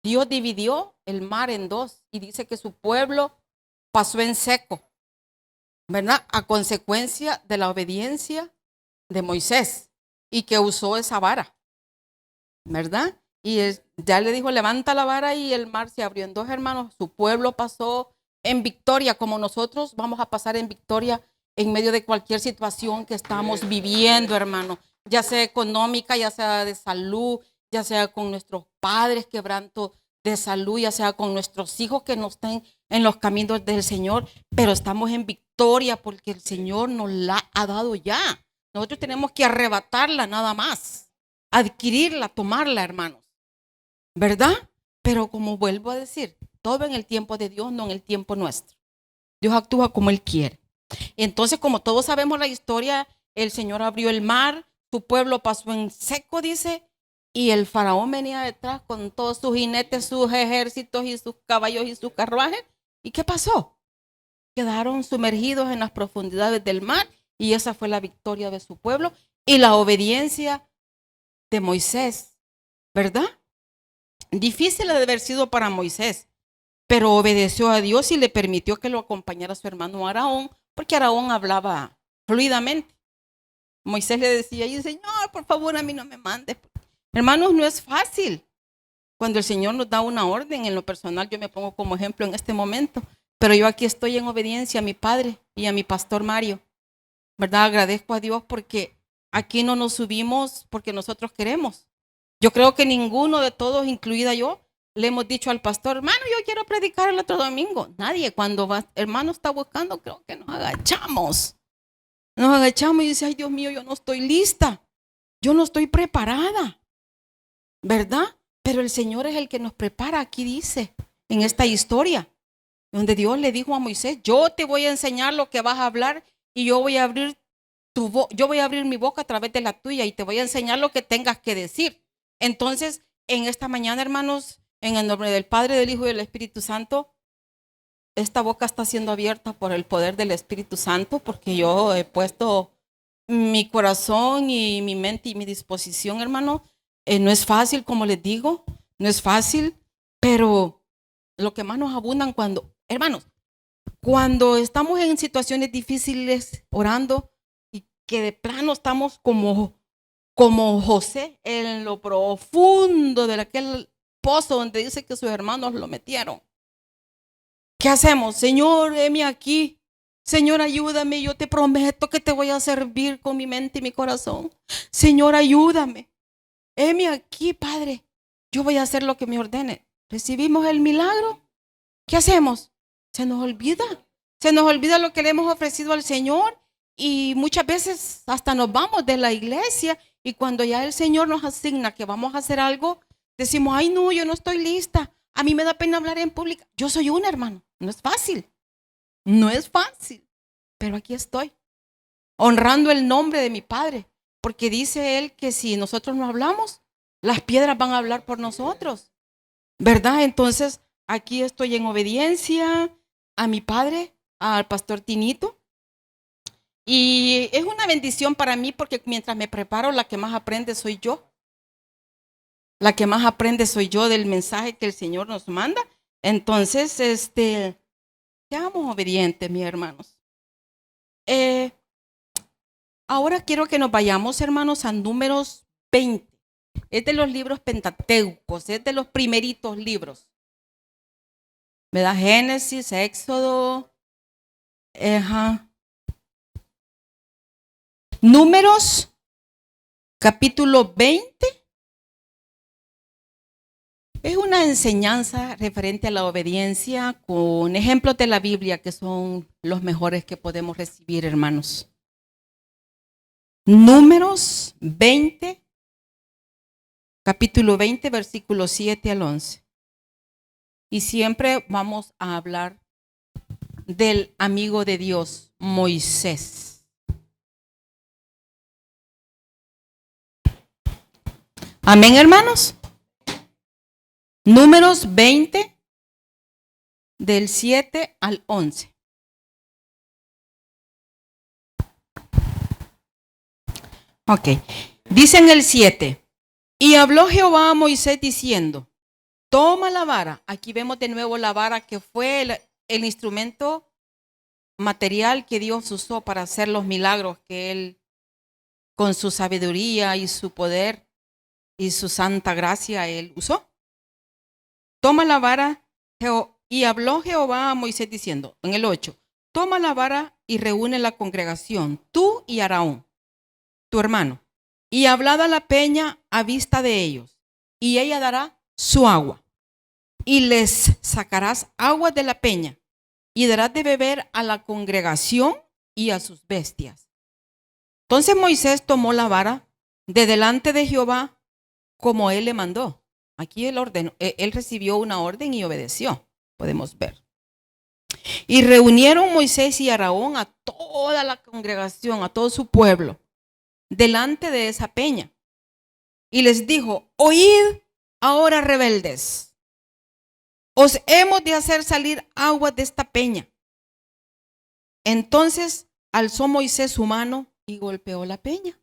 S1: Dios dividió el mar en dos y dice que su pueblo pasó en seco, ¿verdad? A consecuencia de la obediencia de Moisés y que usó esa vara, ¿verdad? Y ya le dijo levanta la vara y el mar se abrió en dos, hermanos. Su pueblo pasó en victoria, como nosotros vamos a pasar en victoria en medio de cualquier situación que estamos viviendo, hermano, ya sea económica, ya sea de salud, ya sea con nuestros padres, quebranto de salud, ya sea con nuestros hijos que no estén en los caminos del Señor, pero estamos en victoria porque el Señor nos la ha dado ya. Nosotros tenemos que arrebatarla nada más, adquirirla, tomarla, hermanos. ¿verdad? Pero como vuelvo a decir, todo en el tiempo de Dios, no en el tiempo nuestro. Dios actúa como Él quiere. Entonces, como todos sabemos la historia, el Señor abrió el mar, su pueblo pasó en seco, dice, y el faraón venía detrás con todos sus jinetes, sus ejércitos y sus caballos y sus carruajes. ¿Y qué pasó? Quedaron sumergidos en las profundidades del mar y esa fue la victoria de su pueblo y la obediencia de Moisés, ¿verdad? Difícil de haber sido para Moisés, pero obedeció a Dios y le permitió que lo acompañara su hermano Aarón, porque Aarón hablaba fluidamente. Moisés le decía, y Señor, por favor, a mí no me mandes. Hermanos, no es fácil. Cuando el Señor nos da una orden, en lo personal, yo me pongo como ejemplo en este momento, pero yo aquí estoy en obediencia a mi padre y a mi pastor Mario, ¿verdad? Agradezco a Dios porque aquí no nos subimos porque nosotros queremos. Yo creo que ninguno de todos, incluida yo, le hemos dicho al pastor, hermano, yo quiero predicar el otro domingo. Nadie, cuando hermano está buscando, creo que nos agachamos. Nos agachamos y dice, ay Dios mío, yo no estoy lista. Yo no estoy preparada. ¿Verdad? Pero el Señor es el que nos prepara, aquí dice, en esta historia, donde Dios le dijo a Moisés, yo te voy a enseñar lo que vas a hablar y yo voy a abrir yo voy a abrir mi boca a través de la tuya y te voy a enseñar lo que tengas que decir. Entonces, en esta mañana, hermanos, en el nombre del Padre, del Hijo y del Espíritu Santo, esta boca está siendo abierta por el poder del Espíritu Santo, porque yo he puesto mi corazón y mi mente y mi disposición, hermano. No es fácil, como les digo, no es fácil, pero lo que más nos abundan cuando, hermanos, cuando estamos en situaciones difíciles orando y que de plano estamos como José en lo profundo de aquel pozo donde dice que sus hermanos lo metieron. ¿Qué hacemos? Señor, heme aquí. Señor, ayúdame. Yo te prometo que te voy a servir con mi mente y mi corazón. Señor, ayúdame. Heme aquí, Padre. Yo voy a hacer lo que me ordene. ¿Recibimos el milagro? ¿Qué hacemos? Se nos olvida. Se nos olvida lo que le hemos ofrecido al Señor y muchas veces hasta nos vamos de la iglesia y cuando ya el Señor nos asigna que vamos a hacer algo, decimos, ay no, yo no estoy lista. A mí me da pena hablar en público. Yo soy una, hermano. No es fácil. No es fácil. Pero aquí estoy, honrando el nombre de mi Padre, porque dice Él que si nosotros no hablamos, las piedras van a hablar por nosotros, ¿verdad? Entonces, aquí estoy en obediencia a mi Padre, al pastor Tinito, y es una bendición para mí porque mientras me preparo, la que más aprende soy yo. La que más aprende soy yo del mensaje que el Señor nos manda. Entonces, seamos obedientes, mis hermanos. Ahora quiero que nos vayamos, hermanos, a Números 20. Es de los libros pentateucos, es de los primeritos libros. ¿Verdad? Génesis, Éxodo. Números, capítulo 20. Es una enseñanza referente a la obediencia con ejemplos de la Biblia que son los mejores que podemos recibir, hermanos. Números 20, capítulo 20, versículos 7 al 11. Y siempre vamos a hablar del amigo de Dios, Moisés. Amén, hermanos. Números 20, del 7 al 11. Ok. Dice en el 7, y habló Jehová a Moisés diciendo, toma la vara. Aquí vemos de nuevo la vara que fue el instrumento material que Dios usó para hacer los milagros que Él, con su sabiduría y su poder y su santa gracia, Él usó. Toma la vara, y habló Jehová a Moisés diciendo, en el 8, toma la vara y reúne la congregación, tú y Aarón, tu hermano, y hablad a la peña a vista de ellos, y ella dará su agua, y les sacarás agua de la peña, y darás de beber a la congregación y a sus bestias. Entonces Moisés tomó la vara de delante de Jehová como él le mandó. Aquí él recibió una orden y obedeció, podemos ver. Y reunieron Moisés y Aarón a toda la congregación, a todo su pueblo, delante de esa peña. Y les dijo: oíd ahora, rebeldes, os hemos de hacer salir agua de esta peña. Entonces alzó Moisés su mano y golpeó la peña.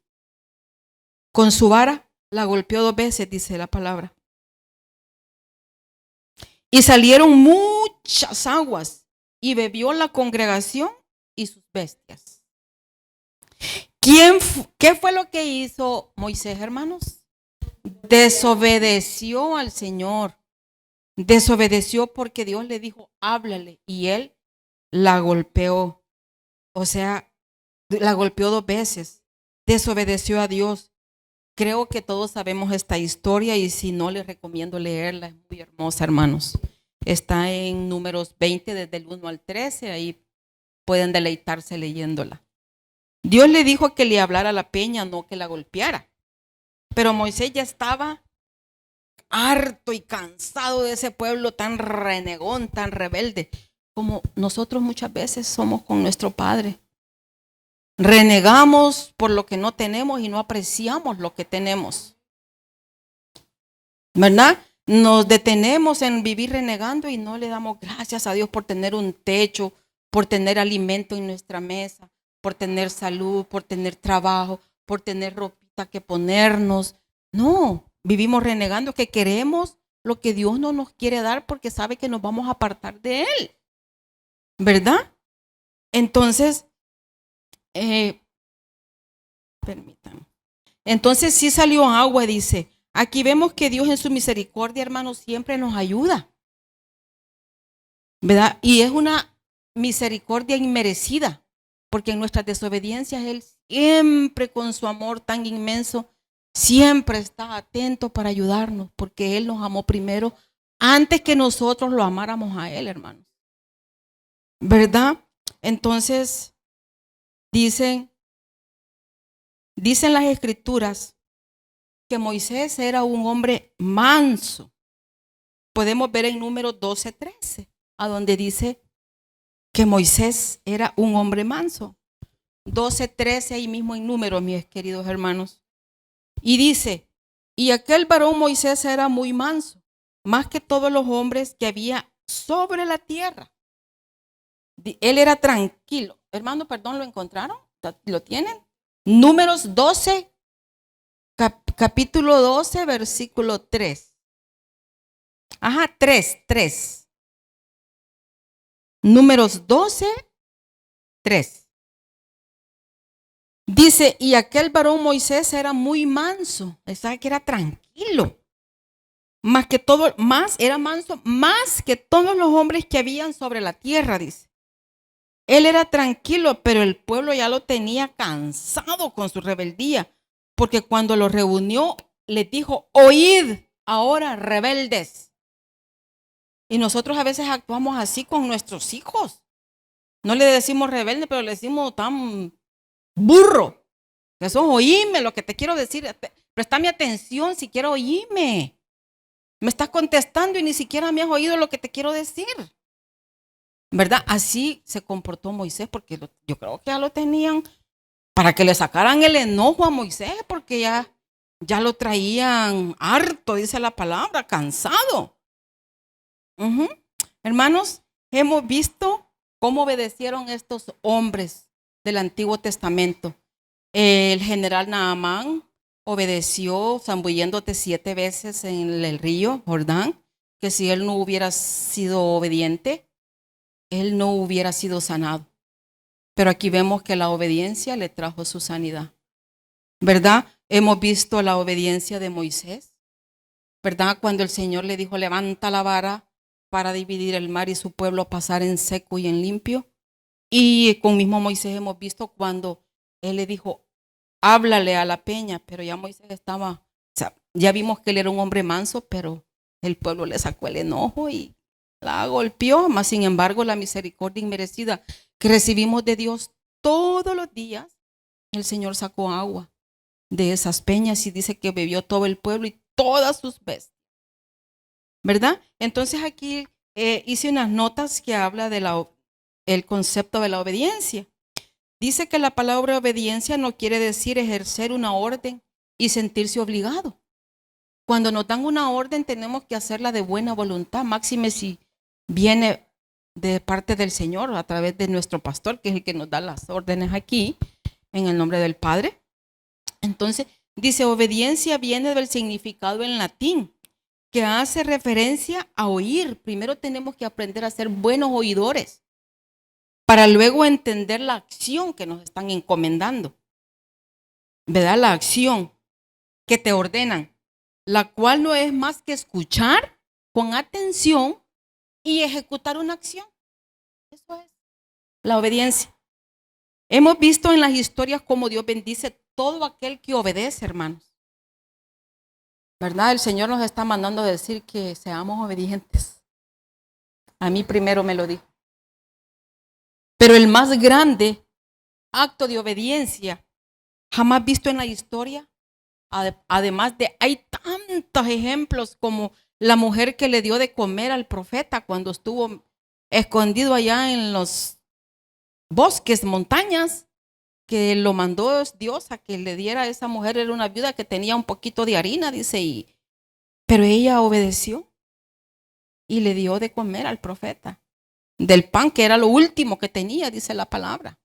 S1: Con su vara la golpeó 2 veces, dice la palabra. Y salieron muchas aguas, y bebió la congregación y sus bestias. ¿Qué fue lo que hizo Moisés, hermanos? Desobedeció al Señor. Desobedeció porque Dios le dijo: háblale, y él la golpeó. O sea, la golpeó 2 veces. Desobedeció a Dios. Creo que todos sabemos esta historia, y si no, les recomiendo leerla. Es muy hermosa, hermanos. Está en Números 20, desde el 1 al 13. Ahí pueden deleitarse leyéndola. Dios le dijo que le hablara a la peña, no que la golpeara. Pero Moisés ya estaba harto y cansado de ese pueblo tan renegón, tan rebelde, como nosotros muchas veces somos con nuestro Padre. Renegamos por lo que no tenemos y no apreciamos lo que tenemos, ¿verdad? Nos detenemos en vivir renegando y no le damos gracias a Dios por tener un techo, por tener alimento en nuestra mesa, por tener salud, por tener trabajo, por tener ropita que ponernos. No, vivimos renegando que queremos lo que Dios no nos quiere dar porque sabe que nos vamos a apartar de Él, ¿verdad? Entonces, permítanme. Entonces sí salió agua, dice. Aquí vemos que Dios en su misericordia, hermanos, siempre nos ayuda, ¿verdad? Y es una misericordia inmerecida, porque en nuestras desobediencias Él siempre, con su amor tan inmenso, siempre está atento para ayudarnos, porque Él nos amó primero antes que nosotros lo amáramos a Él, hermanos, ¿verdad? Entonces dicen las escrituras que Moisés era un hombre manso. Podemos ver en Números 12:13, a donde dice que Moisés era un hombre manso. 12:13, ahí mismo en Números, mis queridos hermanos. Y dice: y aquel varón Moisés era muy manso, más que todos los hombres que había sobre la tierra. Él era tranquilo. Hermano, perdón, ¿lo encontraron? ¿Lo tienen? Números 12, capítulo 12, versículo 3. Ajá, 3. Números 12, 3. Dice: y aquel varón Moisés era muy manso, ¿sabe que era tranquilo? Era manso más que todos los hombres que habían sobre la tierra, dice. Él era tranquilo, pero el pueblo ya lo tenía cansado con su rebeldía, porque cuando lo reunió, les dijo: oíd ahora, rebeldes. Y nosotros a veces actuamos así con nuestros hijos. No le decimos rebelde, pero le decimos tan burro. Eso, oíme lo que te quiero decir. Préstame atención si quiero oírme. Me estás contestando y ni siquiera me has oído lo que te quiero decir, ¿verdad? Así se comportó Moisés, porque yo creo que ya lo tenían para que le sacaran el enojo a Moisés, porque ya lo traían harto, dice la palabra, cansado. Hermanos, hemos visto cómo obedecieron estos hombres del Antiguo Testamento. El general Naamán obedeció zambulléndote 7 veces en el río Jordán, que si él no hubiera sido obediente, él no hubiera sido sanado. Pero aquí vemos que la obediencia le trajo su sanidad, ¿verdad? Hemos visto la obediencia de Moisés, ¿verdad? Cuando el Señor le dijo: levanta la vara para dividir el mar y su pueblo pasar en seco y en limpio. Y con mismo Moisés hemos visto cuando él le dijo: háblale a la peña, pero ya Moisés estaba, o sea, ya vimos que él era un hombre manso, pero el pueblo le sacó el enojo y la golpeó. Mas sin embargo, la misericordia inmerecida que recibimos de Dios todos los días, el Señor sacó agua de esas peñas y dice que bebió todo el pueblo y todas sus bestias. ¿verdad? Entonces aquí hice unas notas que habla de el concepto de la obediencia. Dice que la palabra obediencia no quiere decir ejercer una orden y sentirse obligado. Cuando nos dan una orden tenemos que hacerla de buena voluntad, máxime si viene de parte del Señor a través de nuestro pastor, que es el que nos da las órdenes aquí, en el nombre del Padre. Entonces, dice, obediencia viene del significado en latín, que hace referencia a oír. Primero tenemos que aprender a ser buenos oidores, para luego entender la acción que nos están encomendando. ¿Verdad? La acción que te ordenan, la cual no es más que escuchar con atención y ejecutar una acción. Eso es la obediencia. Hemos visto en las historias cómo Dios bendice todo aquel que obedece, hermanos. ¿Verdad? El Señor nos está mandando a decir que seamos obedientes. A mí primero me lo dijo. Pero el más grande acto de obediencia jamás visto en la historia, además de, hay tantos ejemplos como la mujer que le dio de comer al profeta cuando estuvo escondido allá en los bosques, montañas, que lo mandó Dios a que le diera a esa mujer. Era una viuda que tenía un poquito de harina, dice, pero ella obedeció y le dio de comer al profeta del pan, que era lo último que tenía, dice la palabra.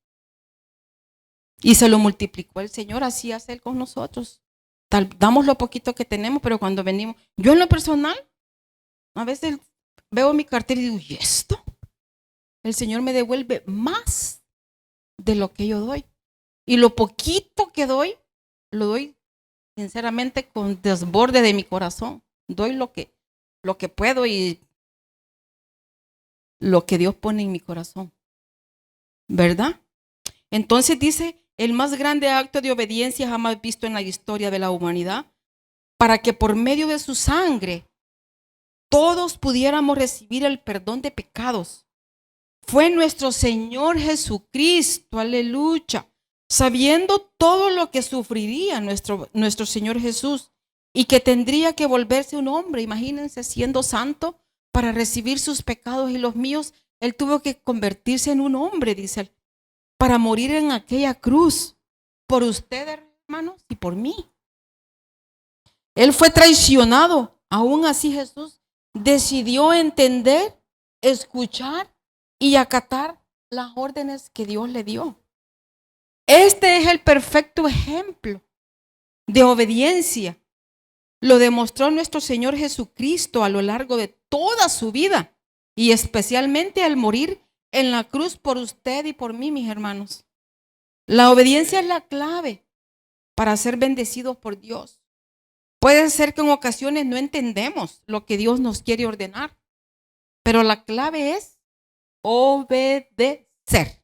S1: Y se lo multiplicó el Señor, así hace Él con nosotros. Damos lo poquito que tenemos, pero cuando venimos, yo en lo personal, a veces veo mi cartera y digo, ¿y esto? El Señor me devuelve más de lo que yo doy. Y lo poquito que doy, lo doy sinceramente con desborde de mi corazón. Doy lo que puedo y lo que Dios pone en mi corazón. ¿Verdad? Entonces dice, el más grande acto de obediencia jamás visto en la historia de la humanidad, para que por medio de su sangre todos pudiéramos recibir el perdón de pecados. Fue nuestro Señor Jesucristo, aleluya, sabiendo todo lo que sufriría nuestro Señor Jesús y que tendría que volverse un hombre, imagínense, siendo santo, para recibir sus pecados y los míos. Él tuvo que convertirse en un hombre, dice él, para morir en aquella cruz por ustedes, hermanos, y por mí. Él fue traicionado. Aún así Jesús decidió entender, escuchar y acatar las órdenes que Dios le dio. Este es el perfecto ejemplo de obediencia. Lo demostró nuestro Señor Jesucristo a lo largo de toda su vida y especialmente al morir en la cruz por usted y por mí, mis hermanos. La obediencia es la clave para ser bendecidos por Dios. Puede ser que en ocasiones no entendemos lo que Dios nos quiere ordenar, pero la clave es obedecer.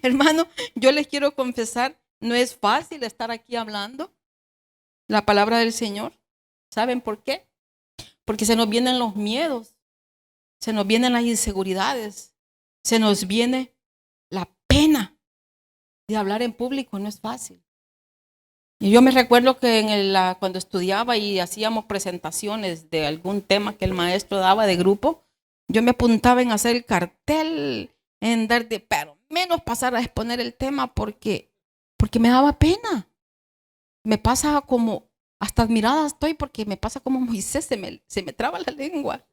S1: Hermano, yo les quiero confesar, no es fácil estar aquí hablando la palabra del Señor. ¿Saben por qué? Porque se nos vienen los miedos, se nos vienen las inseguridades, se nos viene la pena de hablar en público, no es fácil. Y yo me recuerdo que cuando estudiaba y hacíamos presentaciones de algún tema que el maestro daba de grupo, yo me apuntaba en hacer el cartel, en dar pero menos pasar a exponer el tema porque me daba pena. Me pasa como, hasta admirada estoy porque me pasa como Moisés, se me traba la lengua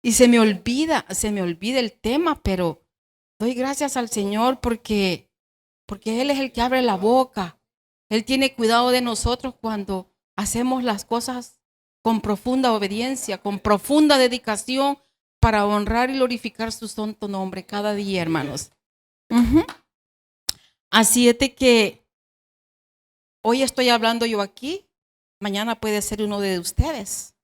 S1: y se me olvida el tema, pero doy gracias al Señor porque Él es el que abre la boca. Él tiene cuidado de nosotros cuando hacemos las cosas con profunda obediencia, con profunda dedicación para honrar y glorificar su santo nombre cada día, hermanos. Así es de que hoy estoy hablando yo aquí, mañana puede ser uno de ustedes.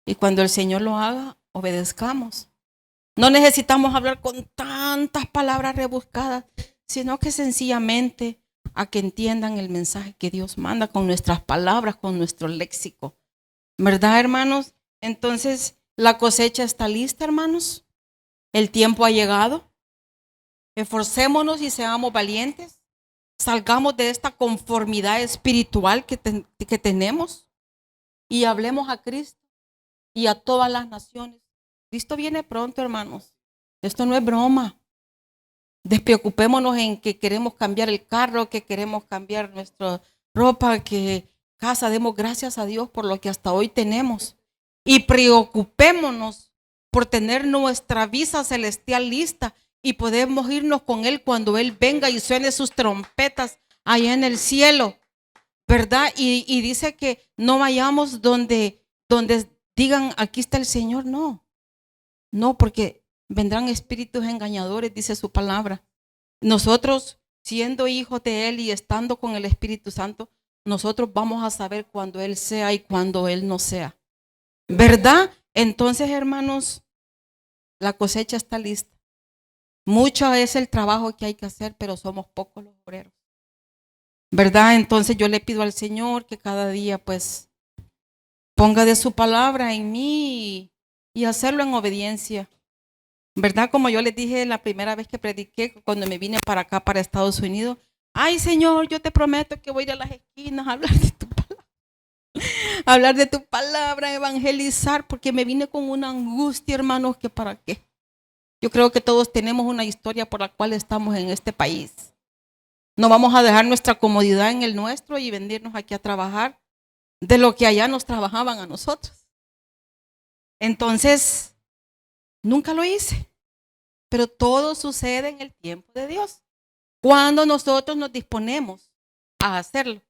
S1: Y cuando el Señor lo haga, obedezcamos. No necesitamos hablar con tantas palabras rebuscadas, sino que sencillamente a que entiendan el mensaje que Dios manda con nuestras palabras, con nuestro léxico. ¿Verdad, hermanos? Entonces, la cosecha está lista, hermanos. El tiempo ha llegado. Esforcémonos y seamos valientes. Salgamos de esta conformidad espiritual que tenemos y hablemos a Cristo. y a todas las naciones. Cristo viene pronto, hermanos. Esto no es broma. Despreocupémonos en que queremos cambiar el carro, que queremos cambiar nuestra ropa, que casa. Demos gracias a Dios por lo que hasta hoy tenemos. Y preocupémonos por tener nuestra visa celestial lista y podemos irnos con Él cuando Él venga y suene sus trompetas allá en el cielo, ¿verdad? Y dice que no vayamos donde digan, aquí está el Señor. No, porque vendrán espíritus engañadores, dice su palabra. Nosotros, siendo hijos de Él y estando con el Espíritu Santo, nosotros vamos a saber cuando Él sea y cuando Él no sea, ¿verdad? Entonces, hermanos, la cosecha está lista. Mucho es el trabajo que hay que hacer, pero somos pocos los obreros, ¿verdad? Entonces yo le pido al Señor que cada día pues ponga de su palabra en mí y hacerlo en obediencia, ¿verdad? Como yo les dije la primera vez que prediqué, cuando me vine para acá, para Estados Unidos. Ay, Señor, yo te prometo que voy a ir a las esquinas a hablar de tu palabra, hablar de tu palabra, evangelizar, porque me vine con una angustia, hermanos, que para qué. Yo creo que todos tenemos una historia por la cual estamos en este país. No vamos a dejar nuestra comodidad en el nuestro y venirnos aquí a trabajar de lo que allá nos trabajaban a nosotros. Entonces, nunca lo hice, pero todo sucede en el tiempo de Dios, cuando nosotros nos disponemos a hacerlo.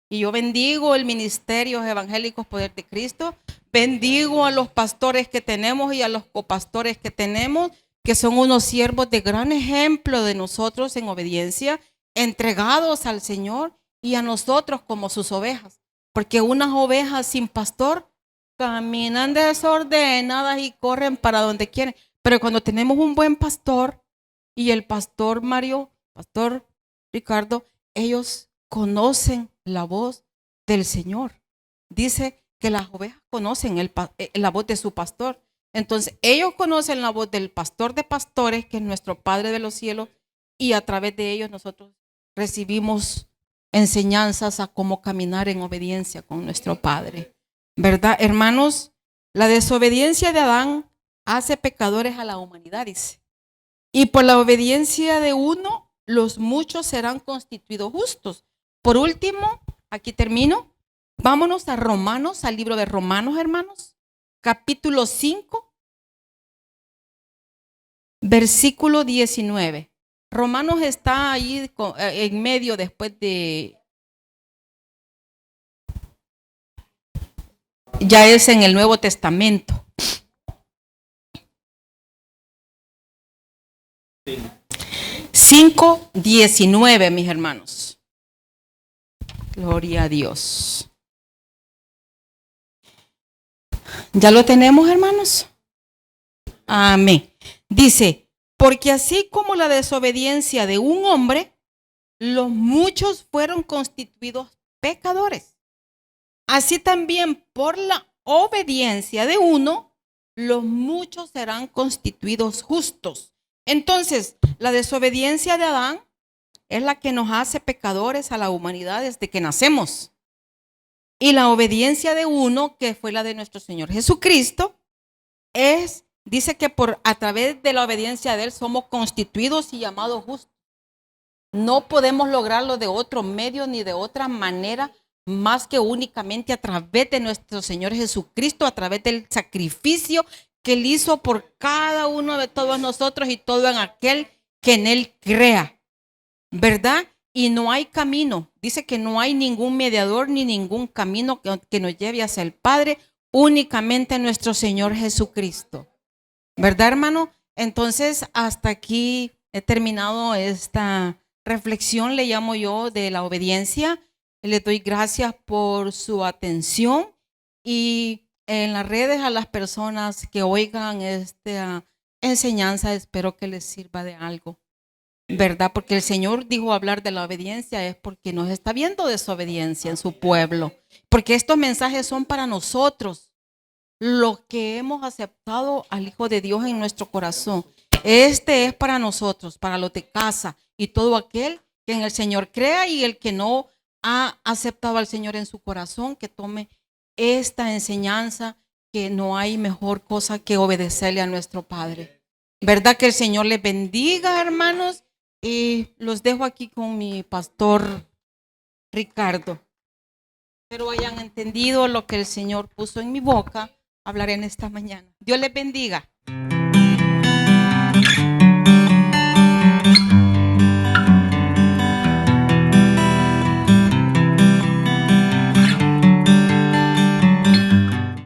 S1: Y yo bendigo el ministerio Evangélicos Poder de Cristo, bendigo a los pastores que tenemos y a los copastores que tenemos, que son unos siervos de gran ejemplo de nosotros en obediencia, entregados al Señor y a nosotros como sus ovejas. Porque unas ovejas sin pastor caminan desordenadas y corren para donde quieren. Pero cuando tenemos un buen pastor y el pastor Mario, pastor Ricardo, ellos conocen la voz del Señor. Dice que las ovejas conocen la voz de su pastor. Entonces ellos conocen la voz del pastor de pastores, que es nuestro Padre de los cielos, y a través de ellos nosotros recibimos enseñanzas a cómo caminar en obediencia con nuestro Padre, ¿verdad, hermanos? La desobediencia de Adán hace pecadores a la humanidad, dice. Y por la obediencia de uno, los muchos serán constituidos justos. Por último, aquí termino. Vámonos a Romanos, al libro de Romanos, hermanos, capítulo 5, versículo 19. Romanos está ahí en medio después de... Ya es en el Nuevo Testamento. 5:19, mis hermanos. Gloria a Dios. ¿Ya lo tenemos, hermanos? Amén. Dice, porque así como la desobediencia de un hombre, los muchos fueron constituidos pecadores. Así también por la obediencia de uno, los muchos serán constituidos justos. Entonces, la desobediencia de Adán es la que nos hace pecadores a la humanidad desde que nacemos. Y la obediencia de uno, que fue la de nuestro Señor Jesucristo, dice que a través de la obediencia de Él somos constituidos y llamados justos. No podemos lograrlo de otro medio ni de otra manera, más que únicamente a través de nuestro Señor Jesucristo, a través del sacrificio que Él hizo por cada uno de todos nosotros y todo en aquel que en Él crea, ¿verdad? Y no hay camino, dice que no hay ningún mediador ni ningún camino que nos lleve hacia el Padre, únicamente nuestro Señor Jesucristo, ¿verdad, hermano? Entonces, hasta aquí he terminado esta reflexión, le llamo yo, de la obediencia. Le doy gracias por su atención y en las redes a las personas que oigan esta enseñanza, espero que les sirva de algo, ¿verdad? Porque el Señor dijo hablar de la obediencia es porque nos está viendo desobediencia en su pueblo, porque estos mensajes son para nosotros, los que hemos aceptado al Hijo de Dios en nuestro corazón. Este es para nosotros, para los de casa y todo aquel que en el Señor crea, y el que no ha aceptado al Señor en su corazón, que tome esta enseñanza que no hay mejor cosa que obedecerle a nuestro Padre. ¿Verdad? Que el Señor les bendiga, hermanos. Y los dejo aquí con mi pastor Ricardo. Espero hayan entendido lo que el Señor puso en mi boca. Hablaré en esta mañana. Dios les bendiga.